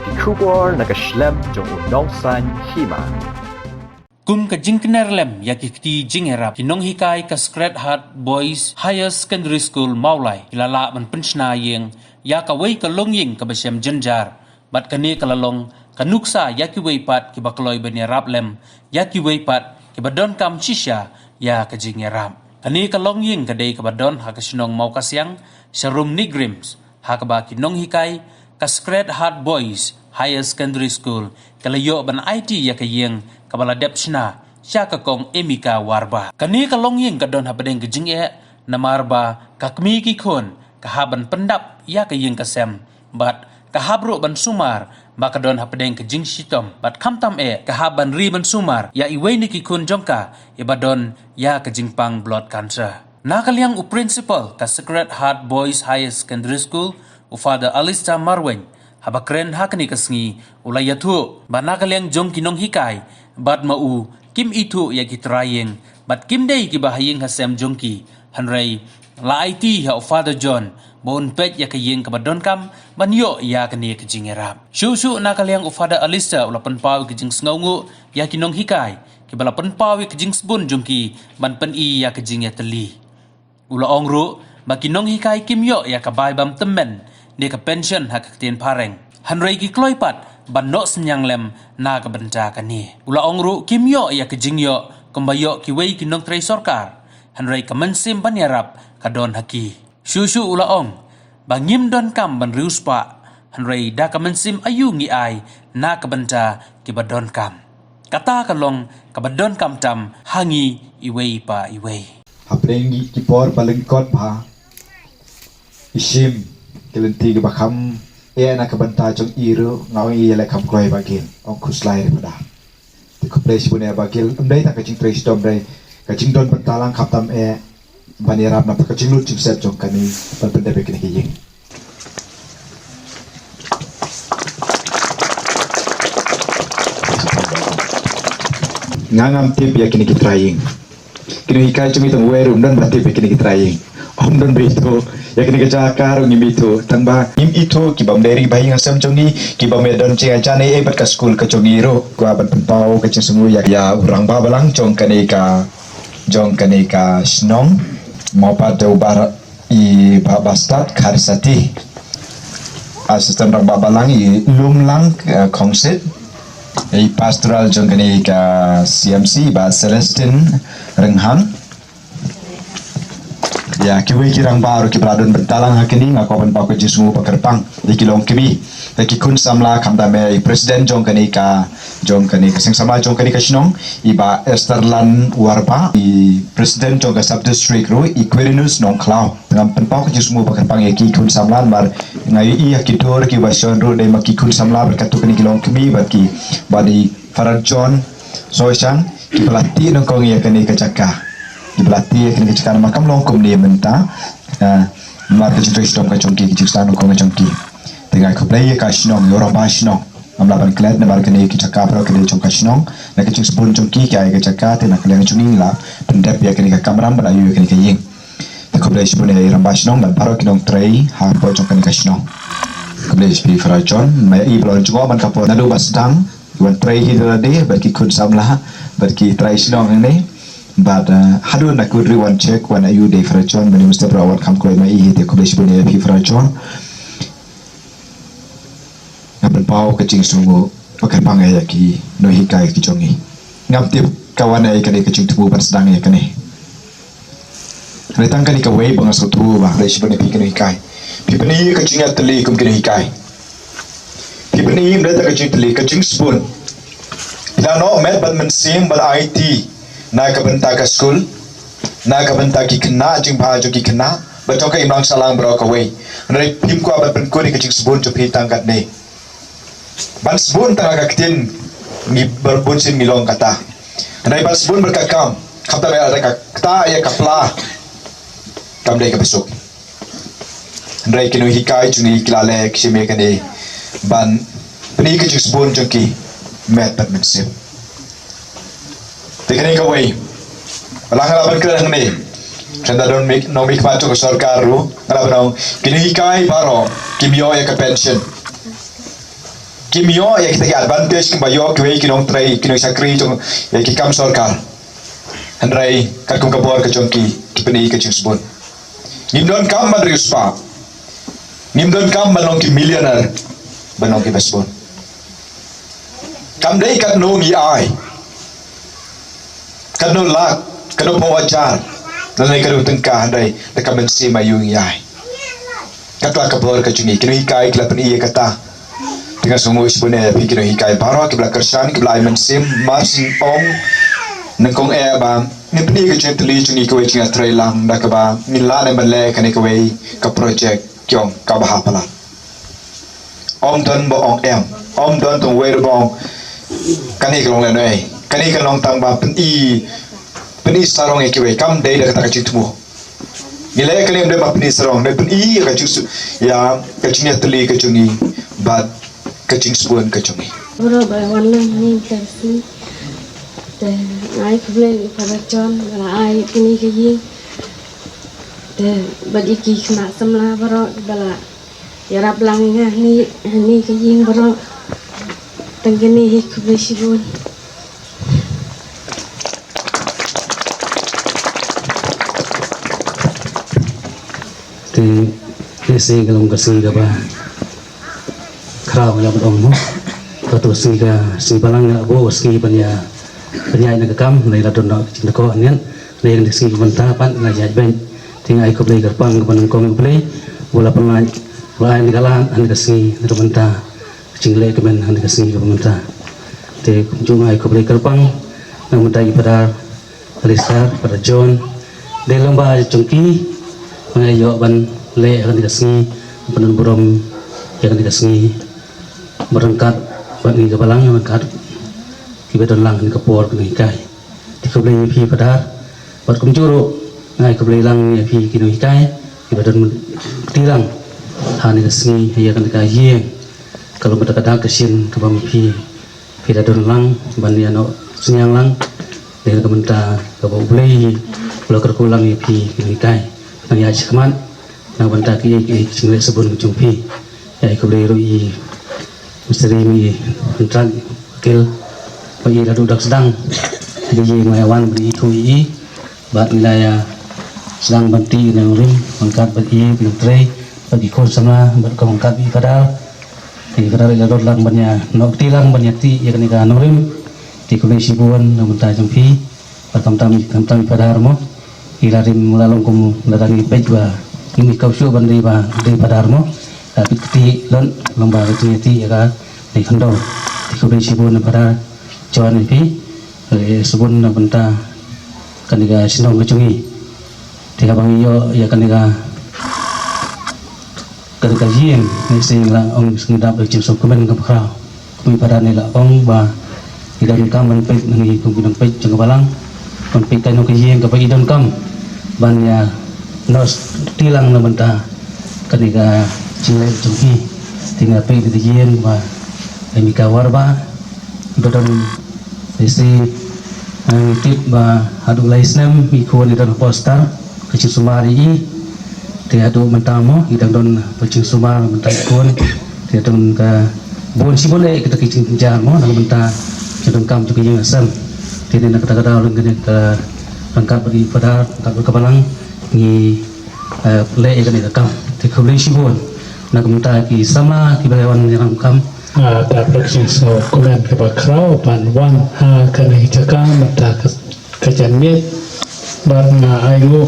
Kikubor nakaslem jong unongsan hima. Kum ka jingknerlem yakikti jingerap kinong hikay ka Sacred Heart Boys Higher Secondary School Maulay kilala man penchna yeng ya ka wei ka longying ka basyam jenjar bat kani kalalong kanuksa yaki wei pat ki bakloy benirap lem yaki wei pat ki badon kam shisha ya ka jingerap kani ka longying ka dei ka badon ha ka sinong mau kasyang sharum nigrims ha ka ba kinong hikay ka Sacred Heart Boys Higher Secondary School kalayo ban IT ya ka yeng kabala depsna siya kakong emika warba kani kalong yeng kadon habadeng kejing na marba kakmi kikon kahaban pendap ya kayeng kasem bat kahabro ban sumar bakadon habadeng kejing sitom bat kamtam kahaban ri ban sumar ya iway ni kikon jongka ibadon ya kejing pang blood cancer nakaliang u principal ka Sacred Heart Boys Higher Secondary School u Father Alistair Marwen habakren hakni kasngi ulayatu banakaliang jong kinong hikay bat mau kim itu ya kitrayeng bat kim day ki bahayeng hasem jongki hanrei la IT ha Father John bon pet ya kayeng kabadon kam banyo ya kani kejingerap shu nakaliang Father Alistair ulapan paw kejing sngaungu ya kinong hikay ki balapan paw kejing sbun jongki ban pen I ya kejing ya teli ula ongru makinong hikay kimyo ya kabay bam temen ni ka pension ha kaktin pareng hanrei ki kloipat banno senyang lem na kabenta kani ula ongru kimyo ya kejingyo kumbayo ki wei kinong trei sorkar hanrei kamansim banyarap kadon haki shushu ula ong bangim don kam ban riuspa hanrei da kamansim ayu ngi ai na kabenta ki badon kam kata kalong kabadon kam tam hangi iwei pa iwei haprengi ki por balengkot pa isim kelenti ke bakam na kabanta jong iru ngau le kam kloi bagil ong kuslai pada ti ko place punya bagil umdai tak kacing trace dom dai kacing don bentalang kaptam banirap na kacing lut chipset jong kani pende bekin hijing ngangam tip ya kini kitraying kini hikai cumi tong werum dan berarti kini kitraying om don berito ya kini kecakar ngim itu tangba ngim itu kibam dari bayi ngasam jongi kibam medon cenga jane bat ka school ka jongiro gua ban pentau ka semua ya urang babalang jong kaneka snong mau pada ubar I babastat karsati asisten rang babalang I lumlang kongsit I pastoral jong kaneka CMC ba Celestine Renghang ya kiwi kirang baru ki bradon bentalang hakini ngakoban pa ko jisu pakerpang di kilong kimi ta ki kun samla kamda me presiden jong kanika sing sama jong kanika sinong iba Esterlan warba I presiden jong ka sub district ro I Quirinus nong klau ngam penpau ko jisu pakerpang ki kun samlan mar ngai I hakidor ki basion ro dai maki kun samla berkatu kini kilong kimi baki badi Farad John Soishan ki pelatih nong kong ya kanika cakah dibelatih kini kecikar makam longkom dia menta mar kecik stop kacongki kecik stanu kong kacongki tengah keplay kasnong yorong basnong amlaban klet na bar kini kecakar pro kini cong kasnong na kecik sepuluh congki kaya kecakar tena kalian conging la pendep ya kini kamram berayu kini kaying keplay sepuluh ya rambasnong dan paro kinong tray harpo cong kini kasnong keplay sepi faracon mai I belon cong ban kapor nadu basdang wan tray hidade bagi kun samlah bagi tray snong ini but hadun nak kudri one check one ayu day frachon bani mesti berawat kam koi mai hite ko besi bani pi frachon ngam pau kecing sungu pakai pangai ki no hikai ki jongi ngam tip kawan ai kali kecing tubu ban sedang ya kene retang kali ka wei bangas tu ba besi bani pi kene hikai pi bani kecing atli kum kene hikai pi bani mda ta kecing tli kecing spoon ila no met ban men sim bal IT na kabenta ka school na kabenta ki kena jing ba jo ki kena beto ka imlang salang bro ka wei re pim ko ba pen ko ni ka jing sebun jo pitang kat ne ban sebun tanga ka kitin ni berbun sin milong kata re ban sebun berkakam kata ada ka kata ya kapla kam dai ka besok re kinu hikai juni kilale kishime ka ne ban peni ka jing sebun jo ki met pat mensip teknik kawai Langkah kerana ni, Senda don mik patu ke sorkar ru, ngala benong kini hikai paro kimio ya ke pension. kimio ya kita advantage kimbayo kwe kinong tray kinong sakri jong ya ki kam sorkal handrai kat kong kabor ke jong ki peni ke jong sebon ngimdon kam madri uspa ngimdon kam banong ki millionaire banong ki besbon kam dei kat no ngi ai kat no lak kat no pawajar nanai kat no tengkah handrai dekam ben si mayu ngi ai kat la kabor ke jong ki kinong ikai kila peni kata dengan semua sebenarnya fikir hikai baru kita kerjaan kita iman sim masing om nengkong bang ni peni ke centeli cungi kau cungi trailang dah keba nila dan balik kani kau ke project kiong kau bahapala om don bo om don tong way bong kani kelong lenai kani kelong tambah peni sarong kau kam day dah kata kecitmu nilai kali yang dia peni sarong dia peni kecus ya kecungi teli kecungi but kecing sebuan kecungi. Bro, bawa ni tersi. Teh, ai kebeli pada John, ai ini kaji. Teh, bagi kena semla bro, bala. Ya rap langnya ni kaji bro. Tenggini kebeli sibun. Teh, isi kalau kasih apa? Kerap yang beromong, kata si balang nak bawa ski penyanyi nak kam, nai ladon nak cinta kau anian, nai yang ski mentapan nai jadi ben, tinggal ikut beli kerpang kepada kau beli, bola pengai, bola ini kalah, anda ski nak mentah, cingle kemen anda ski mentah, te cuma ikut beli kerpang, nak mentah pada Alisar, pada John, di lomba cungki, mengayo ban le anda ski, penan burom yang anda ski berangkat bagi kebalang berangkat tiba dalang ni kepor kini kai dikebeli pi pada buat kumjuru ngai kebeli lang ni pi kini kai tiba dan tilang hani kesini ya kan kai ye kalau berdekat kesin ke bang pi dan lang bandi ano senyang lang dengan kementar ke bau beli kalau kerkulang ya pi kini kai nang ya cekman nang bentar ki cinglet sebun jumpi ya kebeli rui misteri mi kontrak kil bagi dah duduk sedang jadi mayawan beri kui bat wilayah sedang banti dengan rim mangkat bagi menteri bagi kon sama berkongkat di kadal ila lang banyak nok tilang banyak ti ya kan rim di komisi buan namun ta jampi bertam pada harmo ila rim melalung kum datangi pejwa ini kau su bandi ba di pada harmo tapi keti lomba keti ya kan di kandong di komisi buan pada Jawan ini sebun na benta kaniga sinong kecungi tiga bang iyo ya kaniga jien ni sing lang ong sengdap becim so kemen ke pakau kami pada ni la ong ba idon kam ban pek ngi kumbinang pek jeng balang kon pek kanu ke jien ke pagi idon kam ban ya nos tilang na benta kaniga cingle kecungi tinggal pek di jien ba demi kawar ba dodon isi tip ba adu laisnem ikon idon poster kecil sumari dia adu mentamo idang don kecil sumar mentai ikon dia don ka bon si boleh kita kecil jamo nang menta jadon kam juga yang asam dia nak kata-kata orang gini ke rangkap bagi pada rangkap kebalang ni le ikan ni kam dia kebeli si bon nak menta ki sama ki belawan yang kam dapat so komen kepada kau panwan kena jaga mata kejanmit barna ayu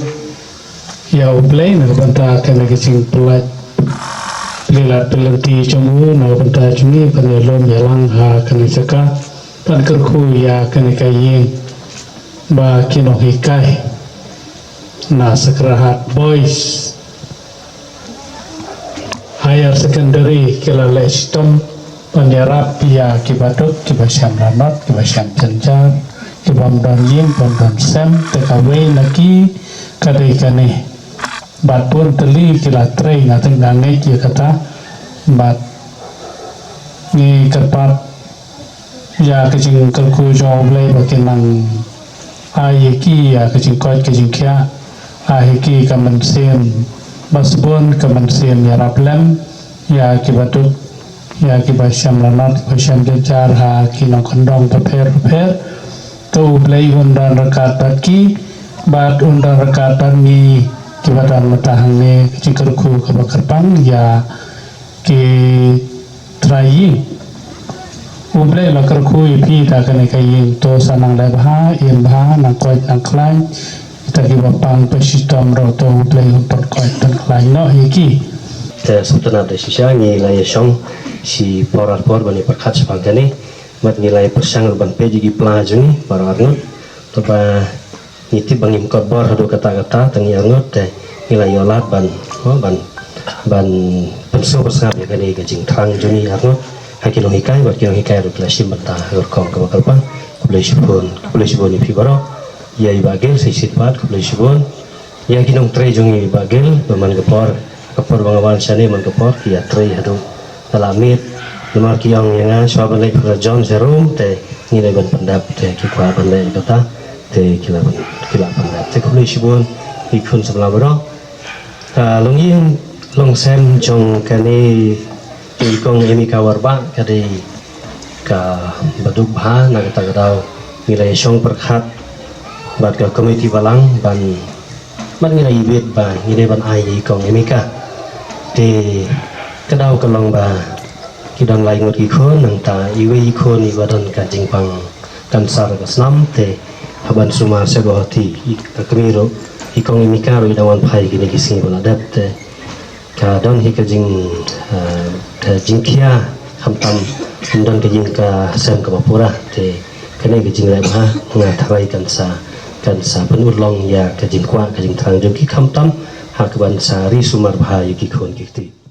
ya ublay nak banta kena kecing pelat lilat pelenti cunggu nak banta cungi penelom jalang kena jaga pan kerku ya kena kayin ba kino hikai na sekrahat boys higher secondary kila lestom penyerap ya kibatuk kibasyam ranot kibasyam cencar kibam danjing pondon sem TKW lagi kadai kane bat pun teli kila trei ngateng dangai kia kata bat ni kerpat ya kecing kerku joblay bakinang ayeki ya kecing kot kecing kia ayeki kamen sem basbon kamen sem ya raplem ya kibatuk ya kiba syam lanat kiba syam jajar ha kinong kondong teper tu play undan rekat baki bat undan rekatan ni kiba dan matahang ni cikerku kiba kerpang ya ki trying umplay la kerku ipi ta kene kayin to sanang lai bha in bha nang koi nang klai ta kiba pang pesistom ro to umplay umpot koi tan klai no iki te sultana de shisha nilai song si porar bani perkat sebagani mat nilai persang ban peji gi plajuni para arnut to ba niti bangim korbor hadu kata-kata tangi arnut te nilai yolat ban pensu persang ya kani gajing trang juni arnut hakilong hikai ru klasim banta horkom ka bakalpan kublai shibon ni pibaro ya ibagel sisitpat kublai shibon ya kinong tre jungi bagel baman gepor bangawan sani man gepor ya tre hadu talamit lemar kiang yang swaban lai John Serum te nilai ban pendap te kikwa ban lai kata te kila pendap te kublai shibon ikun sebelah bro longin long sem jong kani kong emika warba kadi ka baduk bha na kata gadau nilai song perkhat bat ka komiti balang ban nilai ibet ban nilai ban ai kong emika te kadau kalong ba kidang lai ngot ki khon nang ta iwe khon i badan ka jingpang kansar ka snam te haban suma sego ti kamiro ikong emika ro idawan phai kini kising bola dap te ka don hi ka jingkia hamtam dan ka jing ka sem ka bapura te kene ka jing lai ba nga tharai kansa penurlong ya ka jing kwa ka jing trang jong ki hamtam ha ka ban sa ri sumar bha ki khon ki ti